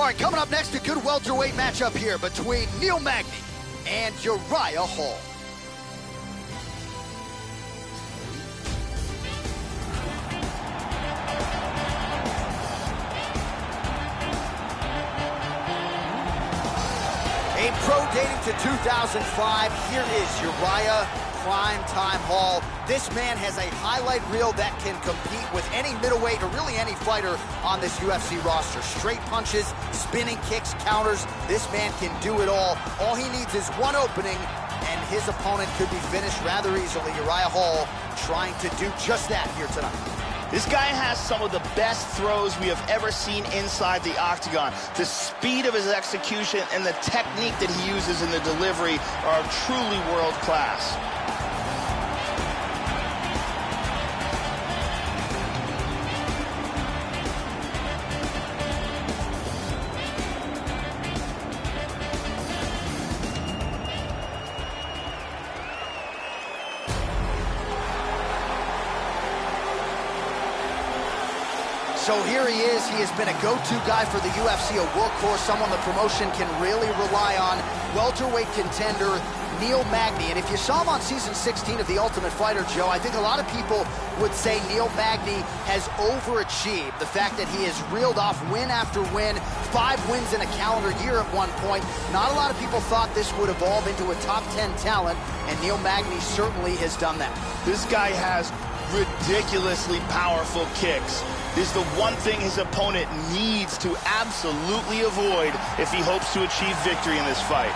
All right, coming up next, a good welterweight matchup here between Neil Magny and Uriah Hall. A pro dating to 2005, here is Uriah Primetime Hall. This man has a highlight reel that can compete with any middleweight or really any fighter on this UFC roster. Straight punches, spinning kicks, counters. This man can do it all. All he needs is one opening, and his opponent could be finished rather easily. Uriah Hall trying to do just that here tonight. This guy has some of the best throws we have ever seen inside the octagon. The speed of his execution and the technique that he uses in the delivery are truly world class. So here he is. He has been a go-to guy for the UFC, a workhorse, someone the promotion can really rely on. Welterweight contender Neil Magny. And if you saw him on season 16 of The Ultimate Fighter, Joe, I think a lot of people would say Neil Magny has overachieved. The fact that he has reeled off win after win, 5 wins in a calendar year at one point. Not a lot of people thought this would evolve into a top 10 talent, and Neil Magny certainly has done that. This guy has ridiculously powerful kicks. This is the one thing his opponent needs to absolutely avoid if he hopes to achieve victory in this fight.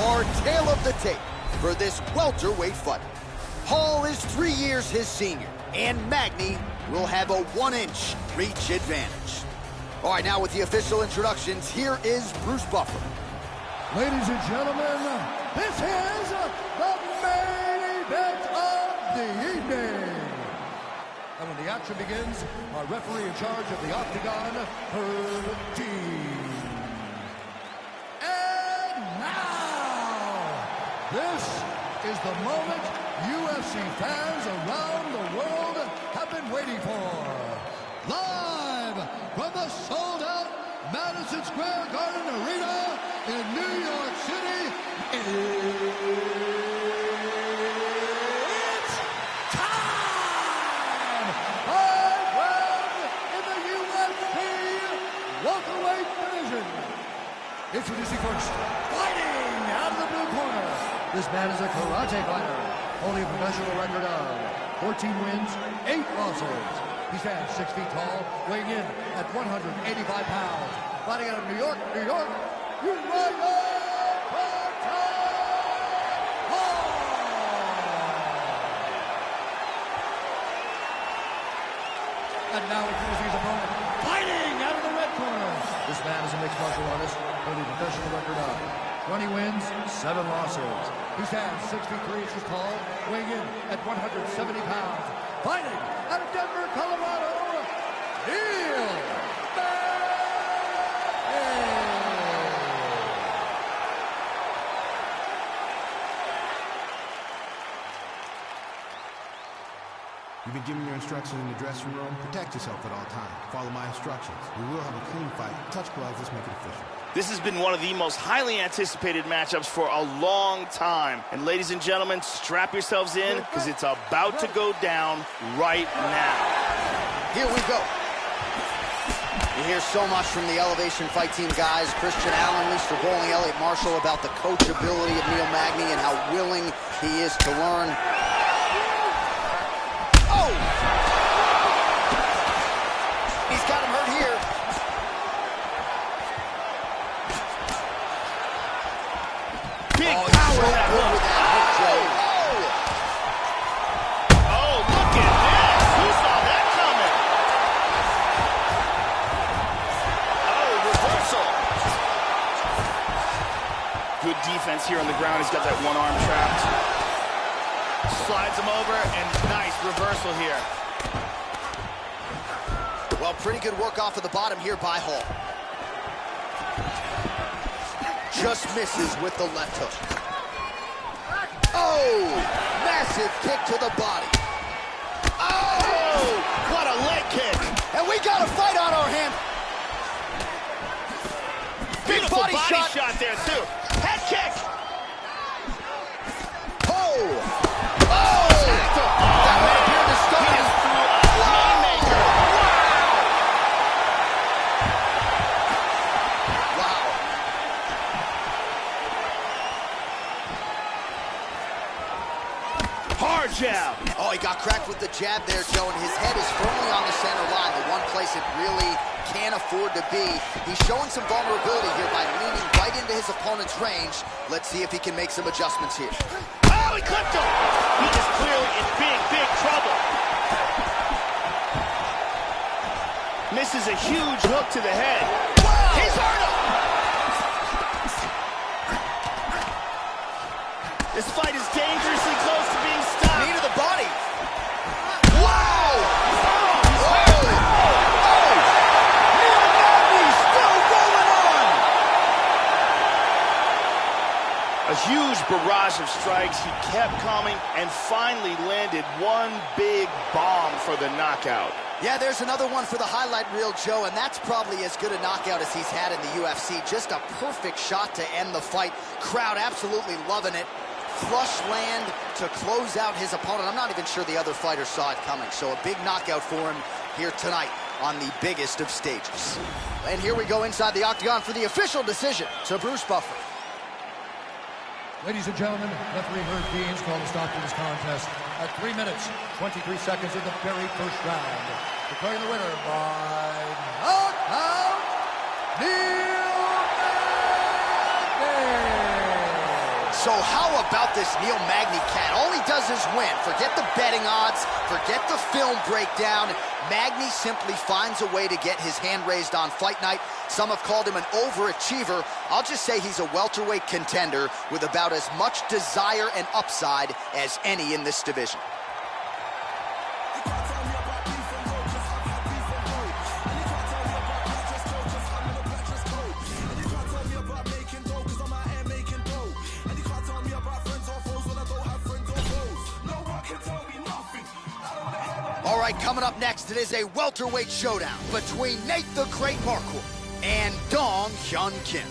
Our tale of the tape for this welterweight fight. Hall is 3 years his senior, and Magny will have a 1-inch reach advantage. All right, now with the official introductions, here is Bruce Buffer. Ladies and gentlemen, this is the main event of the evening. And when the action begins, our referee in charge of the octagon, Herb T. And now, this is the moment UFC fans around the world have been waiting for. Live from the sold-out Madison Square Garden Arena in New York City, it's time! 5 rounds in the UFC welterweight division. Introducing first, fighting out of the blue corner. This man is a karate fighter, holding a professional record of 14 wins, 8 losses. He stands 6 feet tall, weighing in at 185 pounds. Fighting out of New York, Uriah Hall! And now introducing his opponent, fighting out of the red corner. This man is a mixed martial artist, holding a professional record of 20 wins, 7 losses. He stands 6 feet 3 inches tall, weighing in at 170 pounds. Fighting out of Denver, Colorado, Neil Magny! You've been given your instructions in the dressing room. Protect yourself at all times. Follow my instructions. We will have a clean fight. Touch gloves. Let's make it official. This has been one of the most highly anticipated matchups for a long time. And ladies and gentlemen, strap yourselves in because it's about to go down right now. Here we go. You hear so much from the Elevation Fight Team guys, Christian Allen, Lisa Bowling, Elliot Marshall, about the coachability of Neil Magny and how willing he is to learn. Oh! He's got him hurt here. Big power in that hook. Oh, look at this. Who saw that coming? Oh, reversal. Good defense here on the ground. He's got that one arm trapped. Slides him over, and nice reversal here. Well, pretty good work off of the bottom here by Hall. Just misses with the left hook. Oh! Massive kick to the body. Oh! What a leg body shot there, too. Head kick. Oh! Oh! That would appear to stun him. Haymaker. Wow. Hard jab. Oh, he got cracked with the jab there, Joe, and his head is firmly on the center line, the one place it really can't afford to be. He's showing some vulnerability here by leaning right into his opponent's range. Let's see if he can make some adjustments here. Oh, he clipped him. He is clearly in big, big trouble. Misses a huge hook to the head. Wow. He's hurt him. This fight is dangerously close to being stopped. Knee to the body. Wow! Oh! Neil Magny still rolling on! A huge barrage of strikes. He kept coming and finally landed one big bomb for the knockout. Yeah, there's another one for the highlight reel, Joe, and that's probably as good a knockout as he's had in the UFC. Just a perfect shot to end the fight. Crowd absolutely loving it. Flush land to close out his opponent. I'm not even sure the other fighter saw it coming, so a big knockout for him here tonight on the biggest of stages. And here we go inside the octagon for the official decision to Bruce Buffer. Ladies and gentlemen, referee Herb Deans called a stop to this contest at 3 minutes, 23 seconds of the very first round. Declaring the winner by knockout, Neil Magny. So how about this Neil Magny cat? All he does is win. Forget the betting odds, forget the film breakdown. Magny simply finds a way to get his hand raised on fight night. Some have called him an overachiever. I'll just say he's a welterweight contender with about as much desire and upside as any in this division. All right, coming up next, it is a welterweight showdown between Nate the Great Marquardt and Dong Hyun Kim.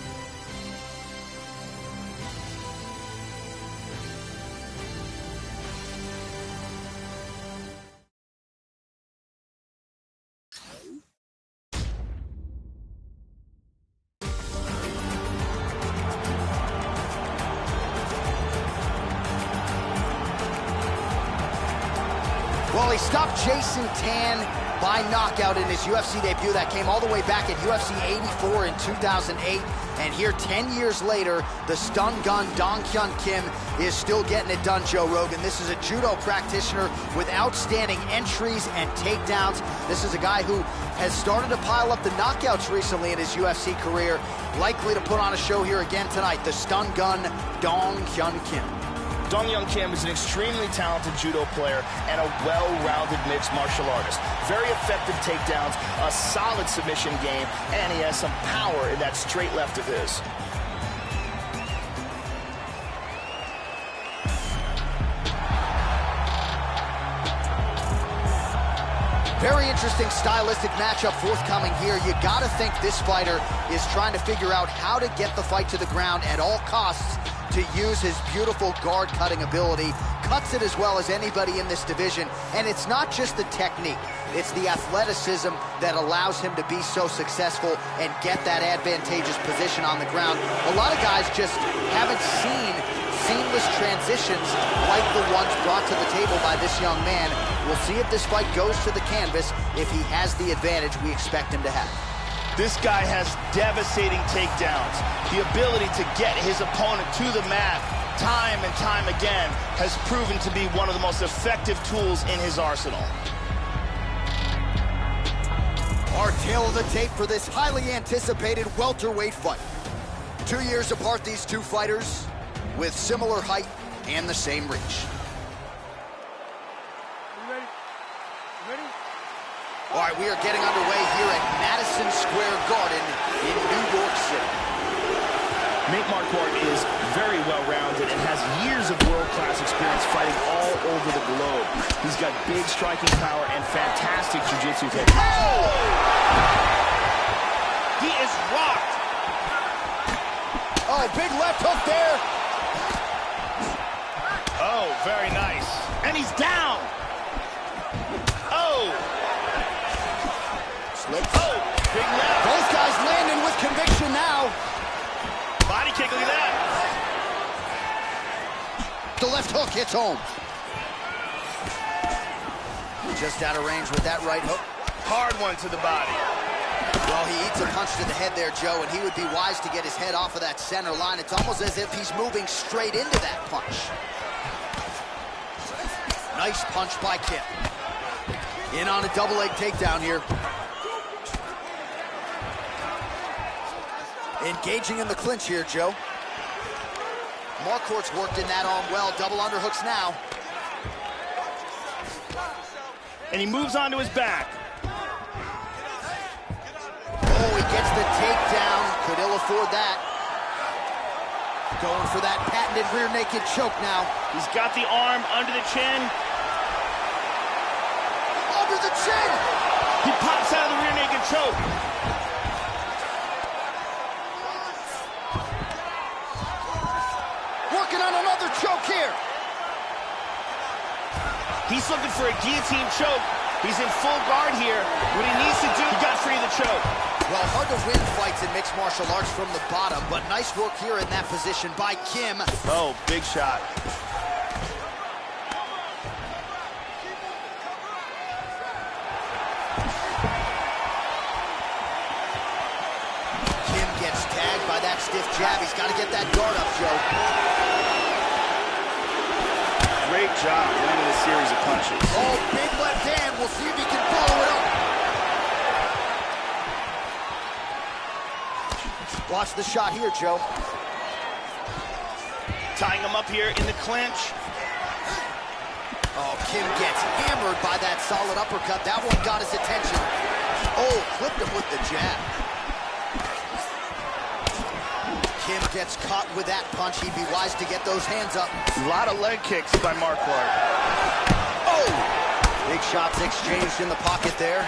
Well, he stopped Jason Tan by knockout in his UFC debut. That came all the way back at UFC 84 in 2008. And here, 10 years later, the stun gun Dong Hyun Kim is still getting it done, Joe Rogan. This is a judo practitioner with outstanding entries and takedowns. This is a guy who has started to pile up the knockouts recently in his UFC career. Likely to put on a show here again tonight, the stun gun Dong Hyun Kim. Dong Hyun Kim is an extremely talented judo player and a well-rounded mixed martial artist. Very effective takedowns, a solid submission game, and he has some power in that straight left of his. Very interesting stylistic matchup forthcoming here. You gotta think this fighter is trying to figure out how to get the fight to the ground at all costs to use his beautiful guard-cutting ability. Cuts it as well as anybody in this division. And it's not just the technique. It's the athleticism that allows him to be so successful and get that advantageous position on the ground. A lot of guys just haven't seen seamless transitions like the ones brought to the table by this young man. We'll see if this fight goes to the canvas, if he has the advantage we expect him to have. This guy has devastating takedowns. The ability to get his opponent to the mat time and time again has proven to be one of the most effective tools in his arsenal. Our tale of the tape for this highly anticipated welterweight fight. 2 years apart, these two fighters with similar height and the same reach. All right, we are getting underway here at Madison Square Garden in New York City. Nate Marquardt is very well-rounded and has years of world-class experience fighting all over the globe. He's got big striking power and fantastic jiu-jitsu technique. Oh! He is rocked. Oh, big left hook there. Oh, very nice. And he's down. Oh. Slips. Oh, big left. Both guys landing with conviction now. Body kick, look at that. The left hook hits home. Just out of range with that right hook. Hard one to the body. Well, he eats a punch to the head there, Joe, and he would be wise to get his head off of that center line. It's almost as if he's moving straight into that punch. Nice punch by Kim. In on a double leg takedown here. Engaging in the clinch here, Joe. Marquardt's worked in that arm well. Double underhooks now. And he moves on to his back. Oh, he gets the takedown. Could ill afford that. Going for that patented rear naked choke now. He's got the arm under the chin. Under the chin! He pops out of the rear naked choke. Working on another choke here. He's looking for a guillotine choke. He's in full guard here. What he needs to do, he got free of the choke. Well, hard to win fights in mixed martial arts from the bottom, but nice work here in that position by Kim. Oh, big shot. Kim gets tagged by that stiff jab. He's got to get that guard up, Joe. Great job landing a series of punches. Oh, big left hand. We'll see if he can follow it up. Watch the shot here, Joe. Tying him up here in the clinch. Oh, Kim gets hammered by that solid uppercut. That one got his attention. Oh, clipped him with the jab. Kim gets caught with that punch. He'd be wise to get those hands up. A lot of leg kicks by Marquardt. Oh! Big shots exchanged in the pocket there.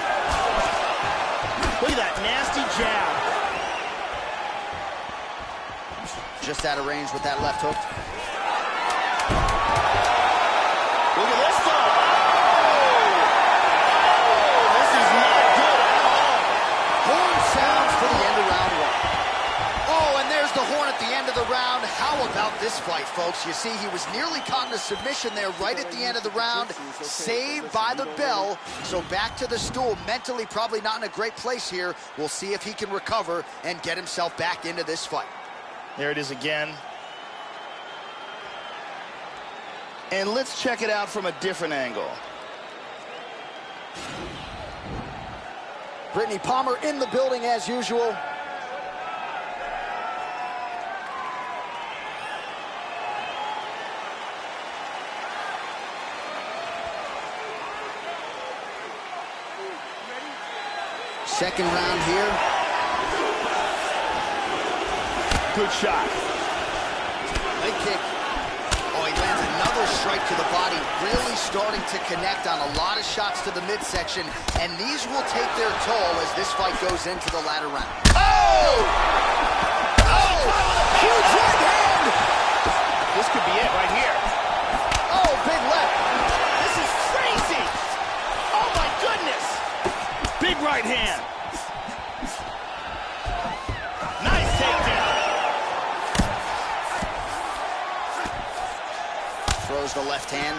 Look at that nasty jab. Just out of range with that left hook. Look at this though. Oh, this is not good at all. Horn sounds for the end of round one. Oh, and there's the horn at the end of the round. How about this fight, folks? You see, he was nearly caught in a submission there right at the end of the round. Saved by the bell. So back to the stool. Mentally probably not in a great place here. We'll see if he can recover and get himself back into this fight. There it is again. And let's check it out from a different angle. Brittany Palmer in the building as usual. Second round here. Good shot. Leg kick. Oh, he lands another strike to the body, really starting to connect on a lot of shots to the midsection, and these will take their toll as this fight goes into the latter round. Oh! Oh! Huge right hand! This could be it right here. Oh, big left. This is crazy. Oh my goodness. Big right hand. Nice takedown. Throws the left hand.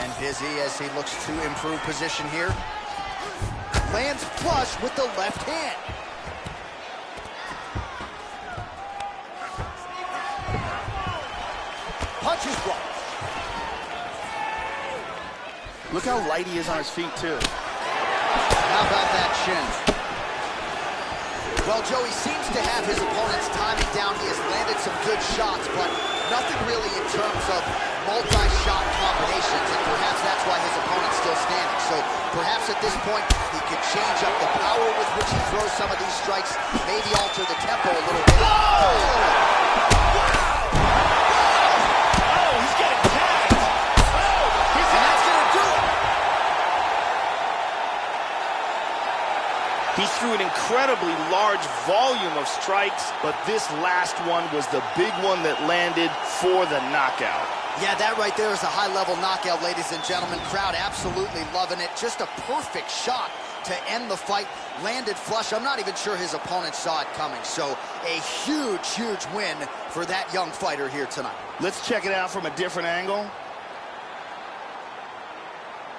And busy as he looks to improve position here. Lands flush with the left hand. Punches blocked. Look how light he is on his feet too. How about that chin? Well, Joe, he seems to have his opponent's timing down. He has landed some good shots, but nothing really in terms of multi-shot combinations, and perhaps that's why his opponent's still standing. So perhaps at this point, he could change up the power with which he throws some of these strikes, maybe alter the tempo a little bit. Oh! Oh, he's getting tagged. Oh, And that's going to do it. He threw an incredibly large volume of strikes, but this last one was the big one that landed for the knockout. Yeah, that right there is a high-level knockout, ladies and gentlemen. Crowd absolutely loving it. Just a perfect shot to end the fight. Landed flush. I'm not even sure his opponent saw it coming. So a huge, huge win for that young fighter here tonight. Let's check it out from a different angle.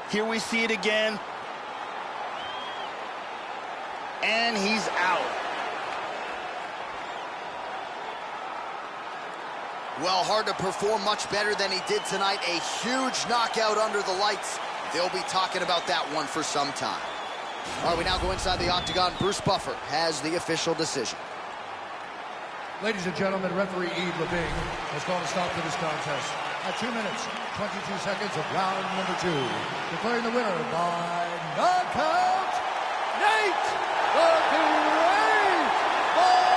Here we see it again. And he's out. Well, hard to perform much better than he did tonight. A huge knockout under the lights. They'll be talking about that one for some time. All right, we now go inside the octagon. Bruce Buffer has the official decision. Ladies and gentlemen, referee Yves Leving has called a stop to this contest at 2 minutes, 22 seconds of round number 2. Declaring the winner by knockout, Nate the Great Buffer.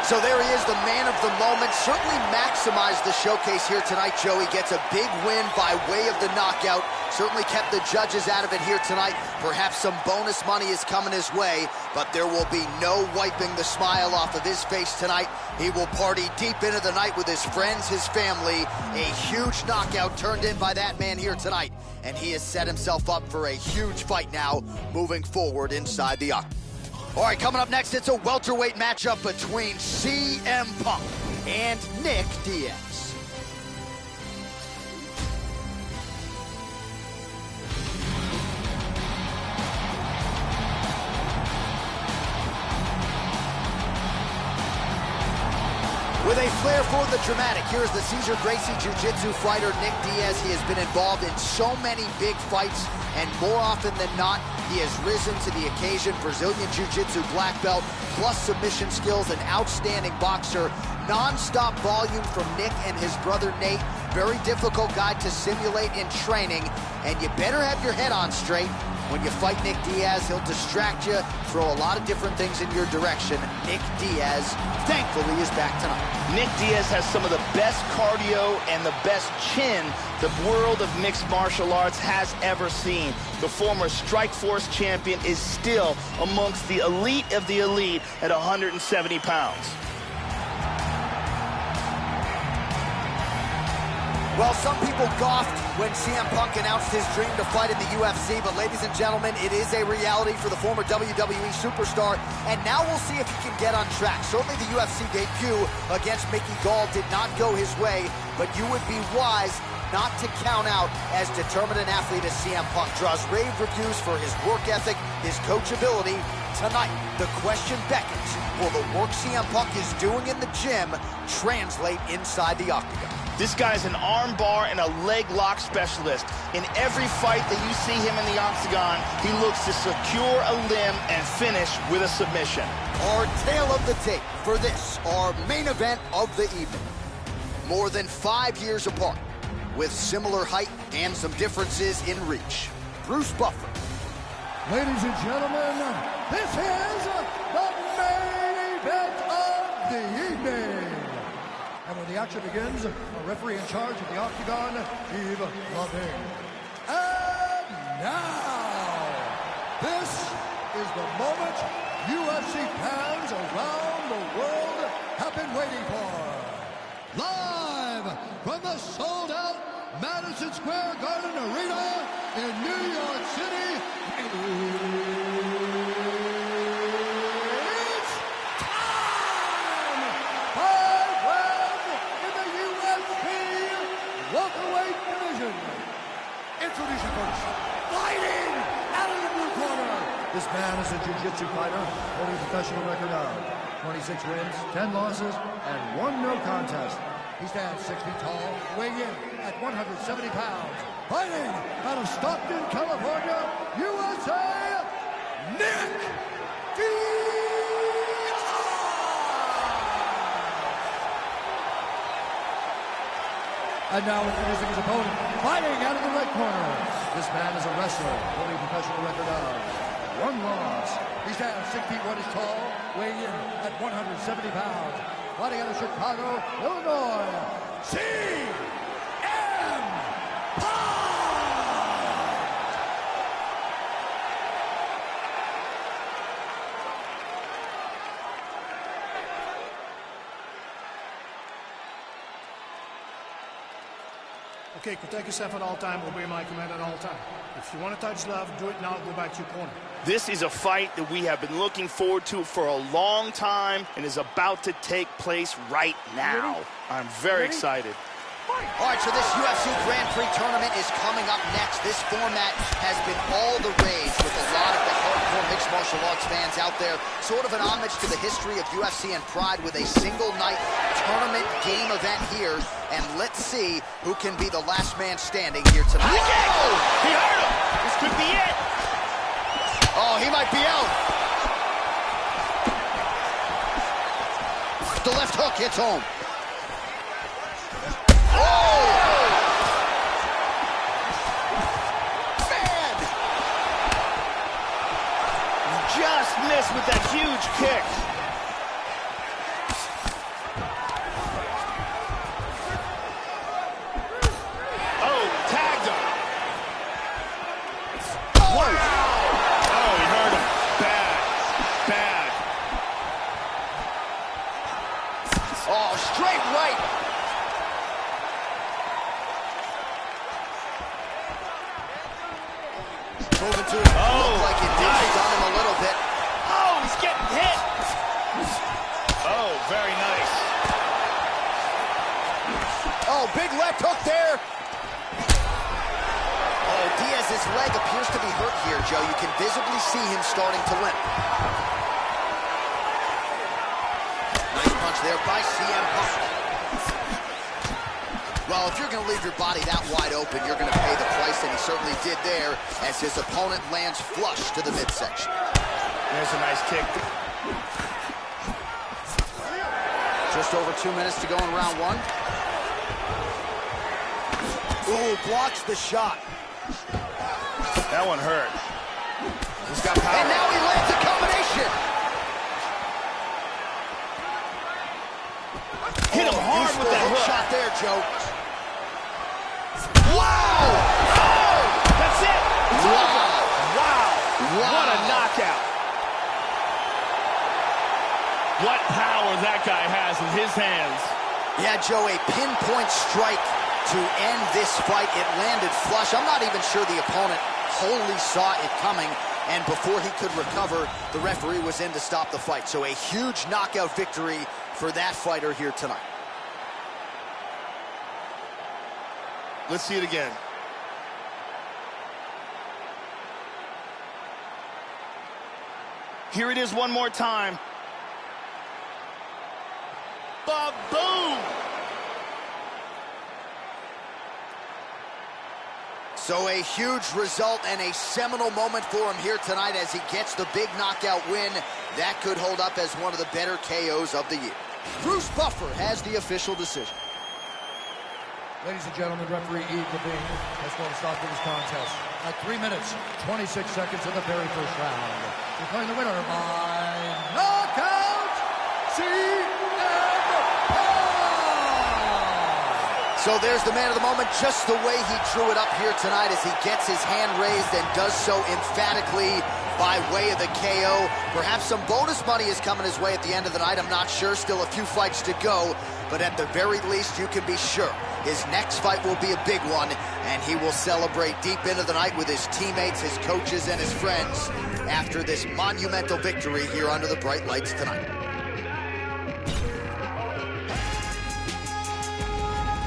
So there he is, the man of the moment. Certainly maximized the showcase here tonight, Joey. Gets a big win by way of the knockout. Certainly kept the judges out of it here tonight. Perhaps some bonus money is coming his way, but there will be no wiping the smile off of his face tonight. He will party deep into the night with his friends, his family. A huge knockout turned in by that man here tonight, and he has set himself up for a huge fight now moving forward inside the octagon. All right, coming up next, it's a welterweight matchup between CM Punk and Nick Diaz. With a flair for the dramatic, here's the Cesar Gracie Jiu-Jitsu fighter, Nick Diaz. He has been involved in so many big fights, and more often than not, he has risen to the occasion. Brazilian Jiu-Jitsu black belt, plus submission skills, an outstanding boxer. Non-stop volume from Nick and his brother Nate. Very difficult guy to simulate in training, and you better have your head on straight. When you fight Nick Diaz, he'll distract you, throw a lot of different things in your direction. Nick Diaz, thankfully, is back tonight. Nick Diaz has some of the best cardio and the best chin the world of mixed martial arts has ever seen. The former Strikeforce champion is still amongst the elite of the elite at 170 pounds. Well, some people scoffed when CM Punk announced his dream to fight in the UFC, but ladies and gentlemen, it is a reality for the former WWE superstar, and now we'll see if he can get on track. Certainly the UFC debut against Mickey Gall did not go his way, but you would be wise not to count out as determined an athlete as CM Punk. Draws rave reviews for his work ethic, his coachability. Tonight, the question beckons, will the work CM Punk is doing in the gym translate inside the octagon? This guy's an arm bar and a leg lock specialist. In every fight that you see him in the octagon, he looks to secure a limb and finish with a submission. Our tale of the tape for this, our main event of the evening. More than 5 years apart, with similar height and some differences in reach. Bruce Buffer. Ladies and gentlemen, this is the main event of the evening. And when the action begins, a referee in charge of the octagon, Yves Leving. And now, this is the moment UFC fans around the world have been waiting for. Live from the sold-out Madison Square Garden Arena in New York City, it's time! 5 rounds in the UFC welterweight division. Introducing first, fighting out of the blue corner. This man is a jiu-jitsu fighter holding a professional record of 26 wins, 10 losses, and 1 no contest. He stands 6 feet tall, weighing in at 170 pounds. Fighting out of Stockton, California, USA, Nick Diaz! And now introducing his opponent, fighting out of the red corner. This man is a wrestler, holding a professional record of 1 loss. He stands 6 feet 1 inches tall, weighing in at 170 pounds. Fighting out of Chicago, Illinois, CM Punk! Okay, protect yourself at all time, obey my command at all time. If you want to touch love, do it now, go back to your corner. This is a fight that we have been looking forward to for a long time and is about to take place right now. I'm very excited. All right, so this UFC Grand Prix tournament is coming up next. This format has been all the rage with a lot of the hardcore mixed martial arts fans out there. Sort of an homage to the history of UFC and Pride with a single-night tournament game event here. And let's see who can be the last man standing here tonight. Whoa! He hurt him! This could be it! Oh, he might be out. The left hook hits home. Just missed with that huge kick. Oh, tagged him. Oh! Wow. Oh, he hurt him. Bad. Bad. Oh, straight right. Moving to it. Looked like it did stun him a little bit. Oh, he's getting hit. Oh, very nice. Oh, big left hook there. Oh, Diaz's leg appears to be hurt here, Joe. You can visibly see him starting to limp. Nice punch there by CM Punk. Well, if you're going to leave your body that wide open, you're going to pay the price, and he certainly did there as his opponent lands flush to the midsection. There's a nice kick. Just over 2 minutes to go in round one. Ooh, blocks the shot. That one hurt. He's got power. And now he lands a combination. Hit him hard with that hook. Shot there, Joe. Wow! Oh! That's it! It's over! Wow! What a knockout! What power that guy has in his hands. Yeah, Joe, a pinpoint strike to end this fight. It landed flush. I'm not even sure the opponent wholly saw it coming, and before he could recover, the referee was in to stop the fight. So a huge knockout victory for that fighter here tonight. Let's see it again. Here it is one more time. Ba-boom! So a huge result and a seminal moment for him here tonight as he gets the big knockout win. That could hold up as one of the better KOs of the year. Bruce Buffer has the official decision. Ladies and gentlemen, referee Yves Levine has called a stop to this contest at 3 minutes, 26 seconds of the very first round. Declaring the winner by knockout, CM Punk! So there's the man of the moment, just the way he drew it up here tonight as he gets his hand raised and does so emphatically by way of the KO. Perhaps some bonus money is coming his way at the end of the night. I'm not sure. Still a few fights to go. But at the very least, you can be sure his next fight will be a big one, and he will celebrate deep into the night with his teammates, his coaches, and his friends after this monumental victory here under the bright lights tonight.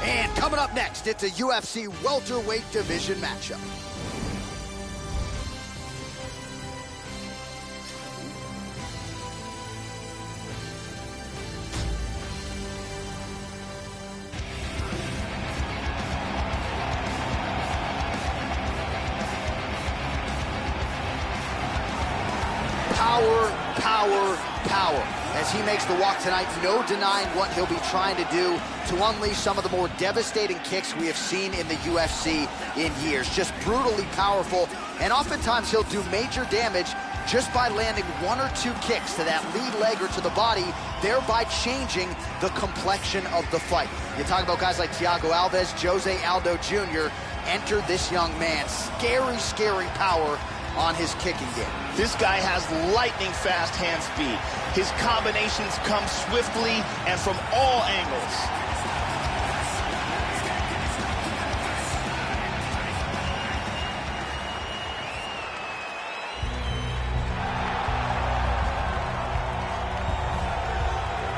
And coming up next, it's a UFC welterweight division matchup. Power, power, power. As he makes the walk tonight, no denying what he'll be trying to do to unleash some of the more devastating kicks we have seen in the UFC in years. Just brutally powerful, and oftentimes he'll do major damage just by landing 1 or 2 kicks to that lead leg or to the body, thereby changing the complexion of the fight. You talk about guys like Thiago Alves, Jose Aldo Jr. Enter this young man. Scary, scary power on his kicking game. This guy has lightning fast hand speed. His combinations come swiftly and from all angles.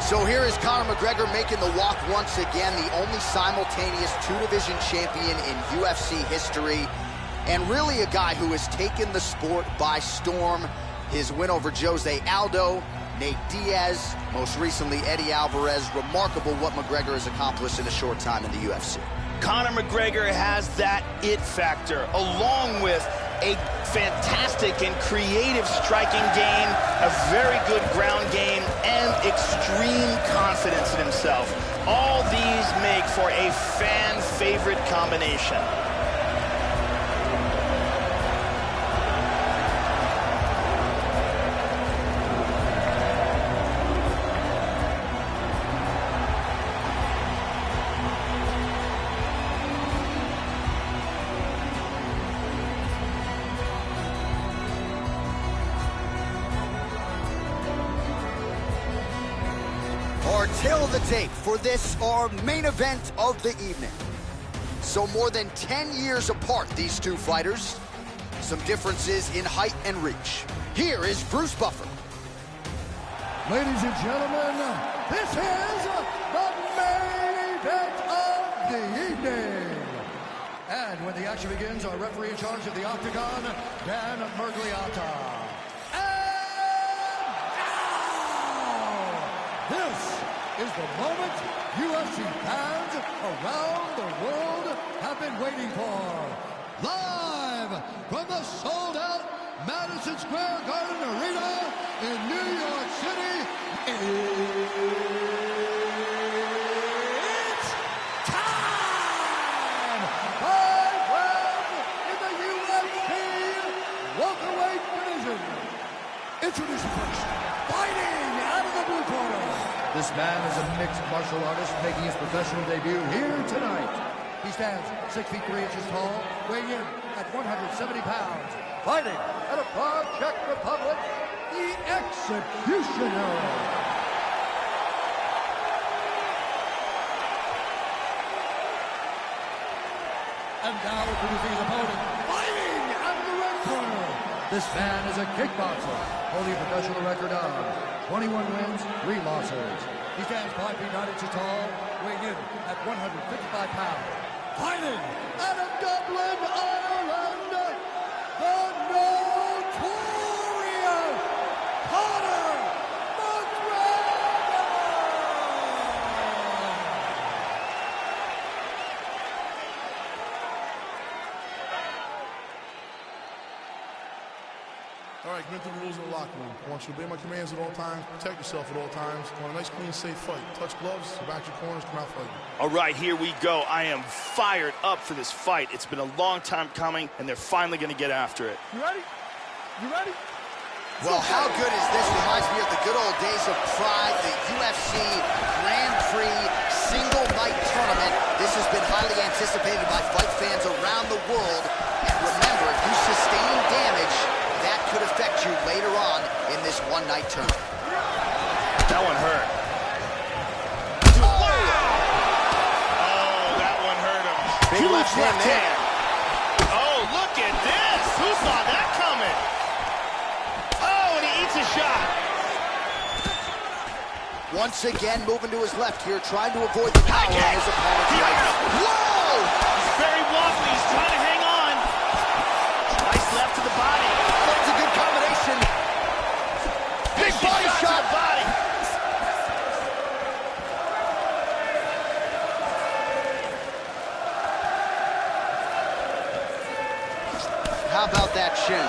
So here is Conor McGregor making the walk once again, the only simultaneous two-division champion in UFC history, and really a guy who has taken the sport by storm. His win over Jose Aldo, Nate Diaz, most recently Eddie Alvarez. Remarkable what McGregor has accomplished in a short time in the UFC. Conor McGregor has that it factor, along with a fantastic and creative striking game, a very good ground game, and extreme confidence in himself. All these make for a fan-favorite combination. Our tail of the tape for this, our main event of the evening. So more than 10 years apart, these two fighters. Some differences in height and reach. Here is Bruce Buffer. Ladies and gentlemen, this is the main event of the evening. And when the action begins, our referee in charge of the Octagon, Dan Mergliata. And now, this is the moment UFC fans around the world have been waiting for. Live from the sold-out Madison Square Garden Arena in New York City, it's time! 5 rounds in the UFC welterweight division. Introducing first, fighting out of the blue corner. This man is a mixed martial artist making his professional debut here tonight. He stands 6 feet 3 inches tall, weighing in at 170 pounds. Fighting out of Prague, Czech Republic, the Executioner. And now introducing his opponent, fighting out of the red corner. This man is a kickboxer, holding a professional record of 21 wins, 3 losses. He stands 5 feet 9 inches tall, weighing in at 155 pounds. Fighting out of Dublin, Ireland, the notorious Conor McGregor! All right, commit to the rules of the locker room. I want you to obey my commands at all times, protect yourself at all times. I want a nice, clean, safe fight. Touch gloves, back your corners, come out fighting. All right, here we go. I am fired up for this fight. It's been a long time coming, and they're finally going to get after it. You ready? You ready? Well, how good is this? Reminds me of the good old days of Pride, the UFC Grand Prix single night tournament. This has been highly anticipated by fight fans around the world. And remember, if you sustain damage, that could affect you later on in this one-night tournament. That one hurt. Oh! Oh, that one hurt him. Big Huge left hand. Oh, look at this. Who saw that coming? Oh, and he eats a shot. Once again, moving to his left here, trying to avoid the power on his opponent's right. Whoa! He's very wobbly. He's trying to hang on. Nice left to the body. That's a good combination. Big body shot. Body. How about that shin?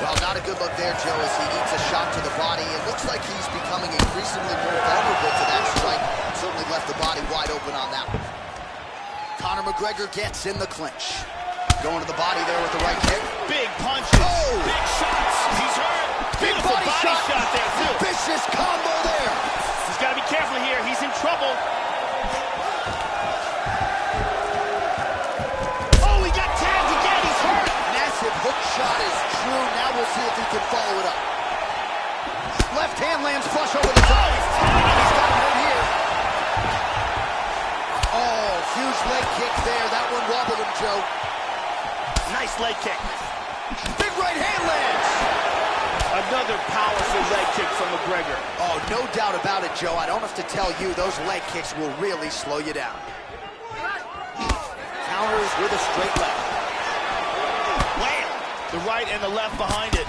Well, not a good look there, Joe, as he eats a shot to the body. It looks like he's becoming increasingly more vulnerable to that strike. Certainly left the body wide open on that one. Conor McGregor gets in the clinch. Going to the body there with the right kick. Big punches. Oh! Big shots. He's hurt. Big Beautiful body shot there, too. Vicious combo there. He's got to be careful here. He's in trouble. Oh, he got tagged again. He's hurt. Massive hook shot is true. Now we'll see if he can follow it up. Left hand lands flush over the top. He's got him here. Oh, huge leg kick there. That one wobbled him, Joe. Nice leg kick. Big right hand lands. Another powerful leg kick from McGregor. Oh, no doubt about it, Joe. I don't have to tell you, those leg kicks will really slow you down. Counters with a straight left. Wham! The right and the left behind it.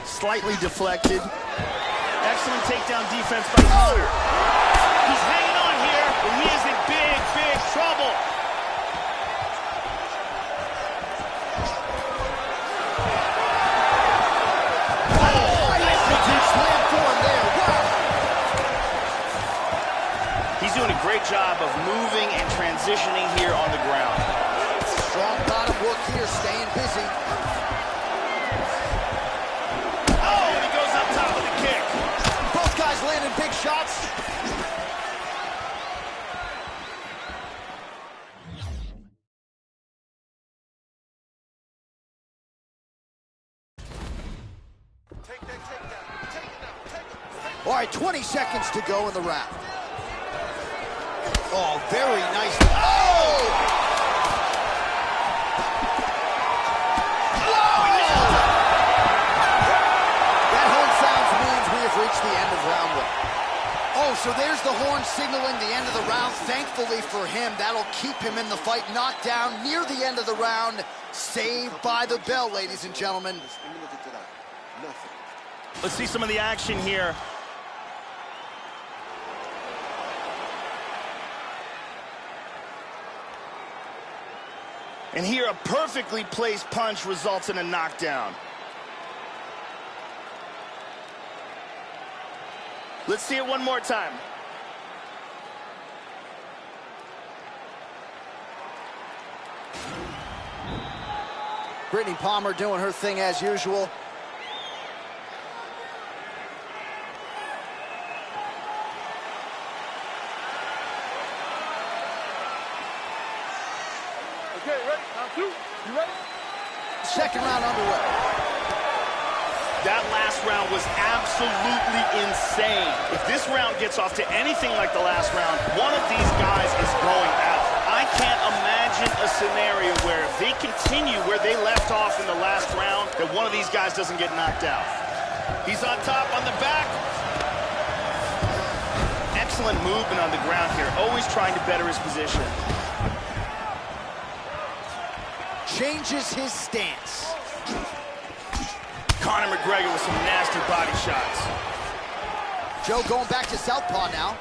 Slightly deflected. Excellent takedown defense by Connor. He's hanging on here, but he is in big, big trouble. He's doing a great job of moving and transitioning here on the ground. Strong bottom work here, staying busy. Oh, and he goes up top with a kick. Both guys landing big shots. All right, 20 seconds to go in the round. Oh, very nice. Oh! That horn sounds means we have reached the end of round one. Oh, so there's the horn signaling the end of the round. Thankfully for him, that'll keep him in the fight. Knocked down near the end of the round. Saved by the bell, ladies and gentlemen. Let's see some of the action here. And here, a perfectly placed punch results in a knockdown. Let's see it one more time. Brittany Palmer doing her thing as usual. Okay, ready? Round two. You ready? Second round underway. That last round was absolutely insane. If this round gets off to anything like the last round, one of these guys is going out. I can't imagine a scenario where if they continue where they left off in the last round, that one of these guys doesn't get knocked out. He's on top, on the back. Excellent movement on the ground here, always trying to better his position. Changes his stance. Conor McGregor with some nasty body shots. Joe going back to southpaw now.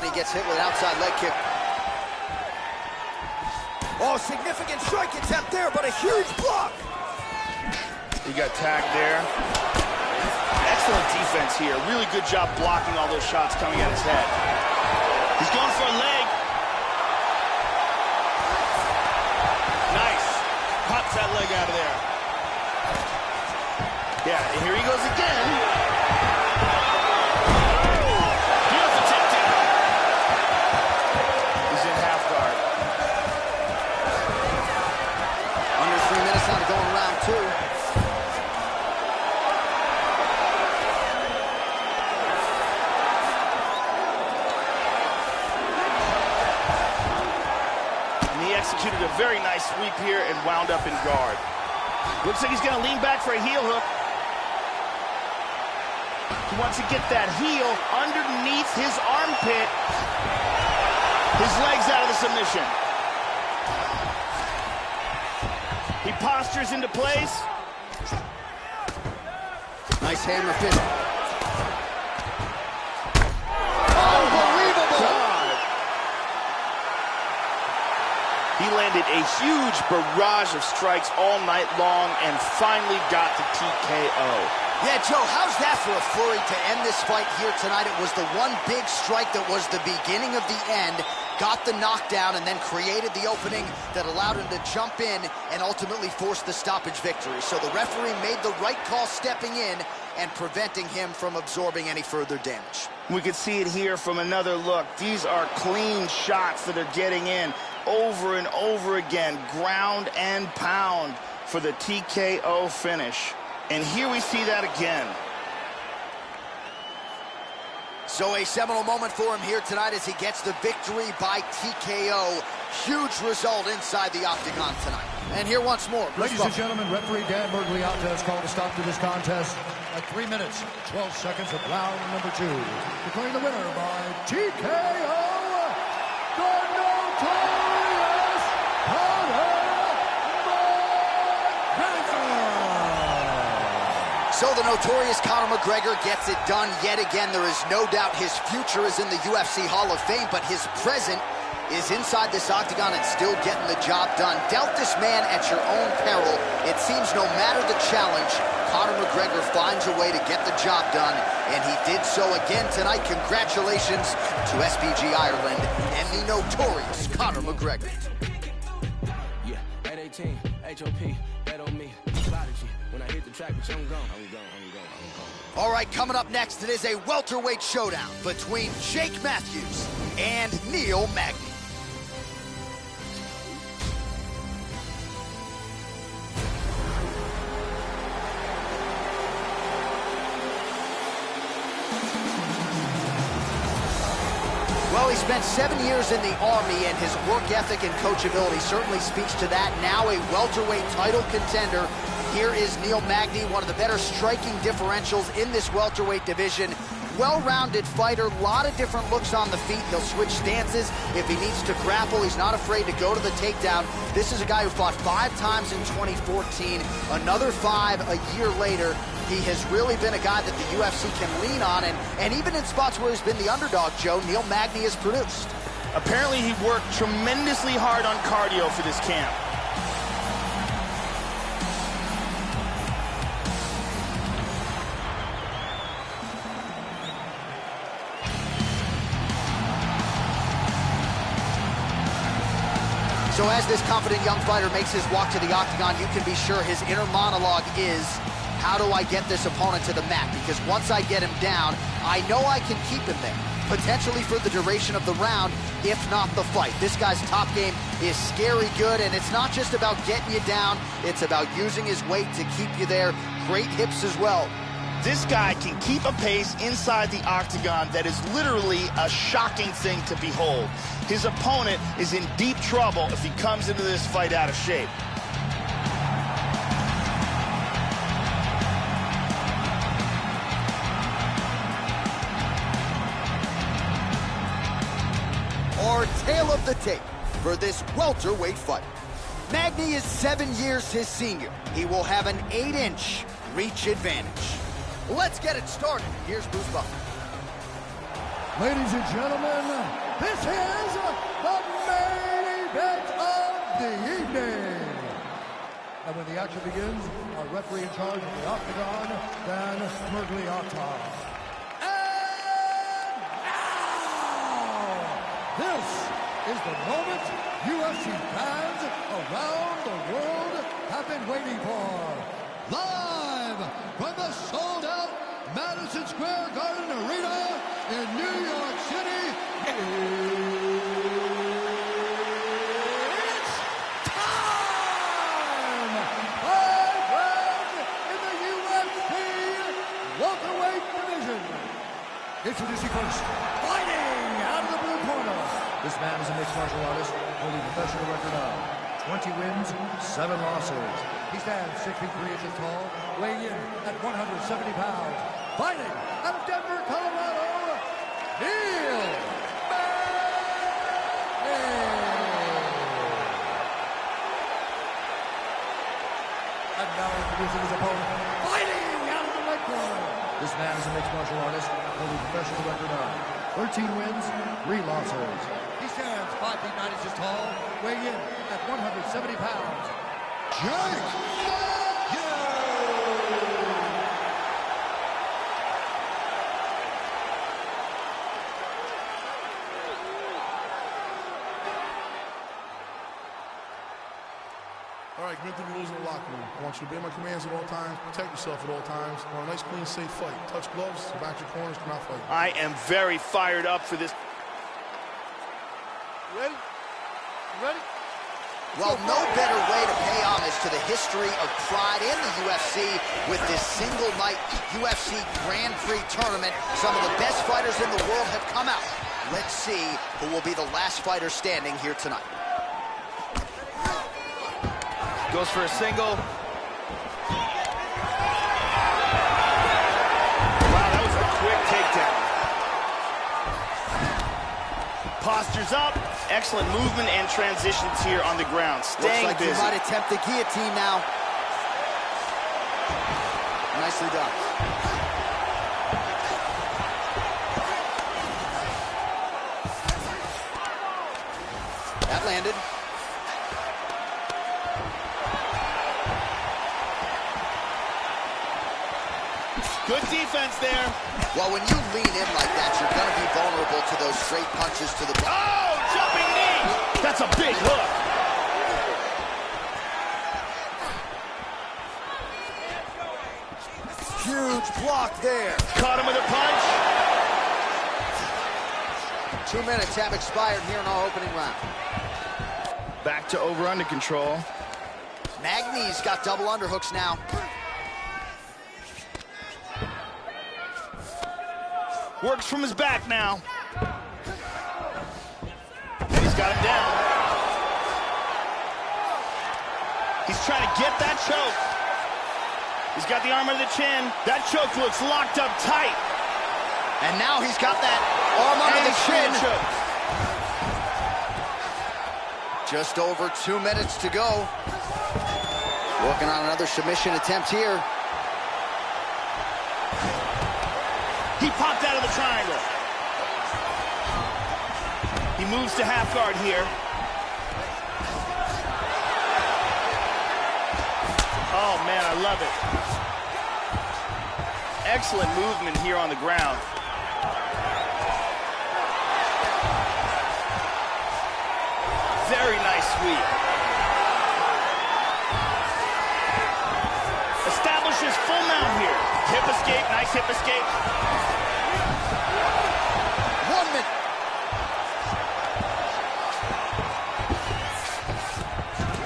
He gets hit with an outside leg kick. Oh, significant strike attempt there, but a huge block. He got tagged there. Excellent defense here. Really good job blocking all those shots coming at his head. He's going for a leg. Nice. Pops that leg out of there. Yeah, and here he goes again. Beautiful takedown. He's in half guard. Under 3 minutes now to go in round two. Executed a very nice sweep here and wound up in guard. Looks like he's going to lean back for a heel hook. He wants to get that heel underneath his armpit. His legs out of the submission. He postures into place. Nice hammer fist. Unbelievable! He landed a huge barrage of strikes all night long and finally got the TKO. Yeah, Joe, how's that for a flurry to end this fight here tonight? It was the one big strike that was the beginning of the end, got the knockdown, and then created the opening that allowed him to jump in and ultimately force the stoppage victory. So the referee made the right call stepping in and preventing him from absorbing any further damage. We could see it here from another look. These are clean shots that are getting in over and over again, ground and pound for the TKO finish. And here we see that again. So a seminal moment for him here tonight as he gets the victory by TKO. Huge result inside the octagon tonight. And here once more, ladies and gentlemen, referee Dan Bergliata has called a stop to this contest at 3 minutes, 12 seconds of round number 2. Declaring the winner by TKO, the notorious Conor McGregor. So the notorious Conor McGregor gets it done yet again. There is no doubt his future is in the UFC Hall of Fame, but his present is inside this octagon and still getting the job done. Dealt this man at your own peril. It seems no matter the challenge, Conor McGregor finds a way to get the job done, and he did so again tonight. Congratulations to SBG Ireland and the notorious Conor McGregor. Yeah, at 18, HOP, bet on me. When I hit the track, I'm gone. All right, coming up next, it is a welterweight showdown between Jake Matthews and Neil Magny. Well, he spent 7 years in the Army, and his work ethic and coachability certainly speaks to that. Now a welterweight title contender. Here is Neil Magny, one of the better striking differentials in this welterweight division. Well-rounded fighter, a lot of different looks on the feet. He'll switch stances if he needs to grapple. He's not afraid to go to the takedown. This is a guy who fought 5 times in 2014, another 5 a year later. He has really been a guy that the UFC can lean on, and even in spots where he's been the underdog, Joe, Neil Magny has produced. Apparently he worked tremendously hard on cardio for this camp. So as this confident young fighter makes his walk to the octagon, you can be sure his inner monologue is, how do I get this opponent to the mat? Because once I get him down, I know I can keep him there, potentially for the duration of the round, if not the fight. This guy's top game is scary good, and it's not just about getting you down, it's about using his weight to keep you there. Great hips as well. This guy can keep a pace inside the octagon that is literally a shocking thing to behold. His opponent is in deep trouble if he comes into this fight out of shape. Our tale of the tape for this welterweight fight. Magny is 7 years his senior. He will have an 8-inch reach advantage. Let's get it started. Here's Bruce Buffer. Ladies and gentlemen, this is the main event of the evening. And when the action begins, our referee in charge of the octagon, Dan Bergliata. And now, this is the moment UFC fans around the world have been waiting for. Live from the sold-out Madison Square Garden Arena in New York City, it's time! 5 rounds in the UFC welterweight division. Introducing first, fighting out of the blue corner. This man is a mixed martial artist holding a professional record of 20 wins, 7 losses. He stands 6 feet 3 inches tall, weighing in at 170 pounds. Fighting out of Denver, Colorado, Neil Magny. And now introducing his opponent, fighting out of the leg corner. This man is a mixed martial artist holding a professional record of 13 wins, 3 losses. He stands 5 feet 9 inches tall, weighing in at 170 pounds. Jake Matthews! All right, commit to the rules in the locker room. I want you to obey my commands at all times, protect yourself at all times. I want a nice, clean, safe fight. Touch gloves, back your corners, come out fighting. I am very fired up for this. You ready? You ready? Well, no better way to pay homage to the history of pride in the UFC with this single-night UFC Grand Prix tournament. Some of the best fighters in the world have come out. Let's see who will be the last fighter standing here tonight. Goes for a single. Wow, that was a quick takedown. Postures up. Excellent movement and transitions here on the ground. Staying Looks like busy. he might attempt the guillotine now. Nicely done. That landed. Good defense there. Well, when you lean in like that, you're going to be vulnerable to those straight punches to the body. Oh, jumping knee. That's a big hook. Huge block there. Caught him with a punch. 2 minutes have expired here in our opening round. Back to over-under control. Magny's got double underhooks now. Works from his back now. He's got him down. He's trying to get that choke. He's got the arm under the chin. That choke looks locked up tight. And now he's got that arm under the chin. Just over 2 minutes to go. Working on another submission attempt here. He popped out of the triangle. He moves to half guard here. Oh, man, I love it. Excellent movement here on the ground. Very nice sweep. Establishes full mount here. Hip escape, nice hip escape. 1 minute.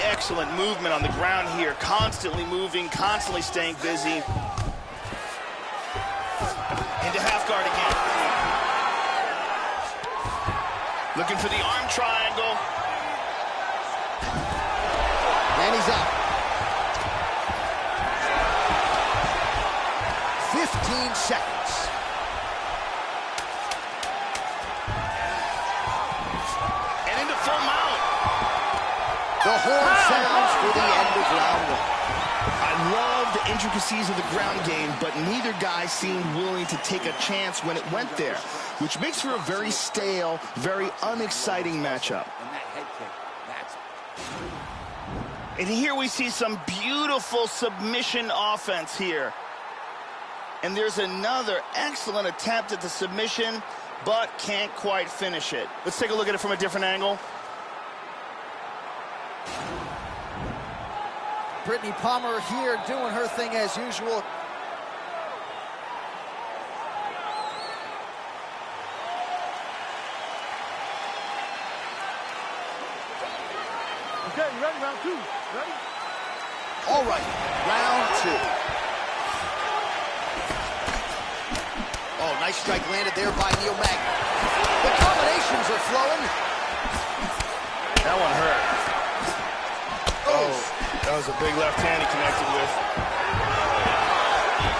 Excellent movement on the ground here. Constantly moving, constantly staying busy. Into half guard again. Looking for the arm triangle. And he's out. 15 seconds. And into full mount. The horn sounds for the end of round 1. I love the intricacies of the ground game, but neither guy seemed willing to take a chance when it went there, which makes for a very stale, very unexciting matchup. And here we see some beautiful submission offense here. And there's another excellent attempt at the submission, but can't quite finish it. Let's take a look at it from a different angle. Brittany Palmer here doing her thing as usual. Okay, you ready? Round 2. Ready? All right, round 2. Oh, nice strike landed there by Neil Magny. The combinations are flowing. That one hurt. Oh, that was a big left hand he connected with.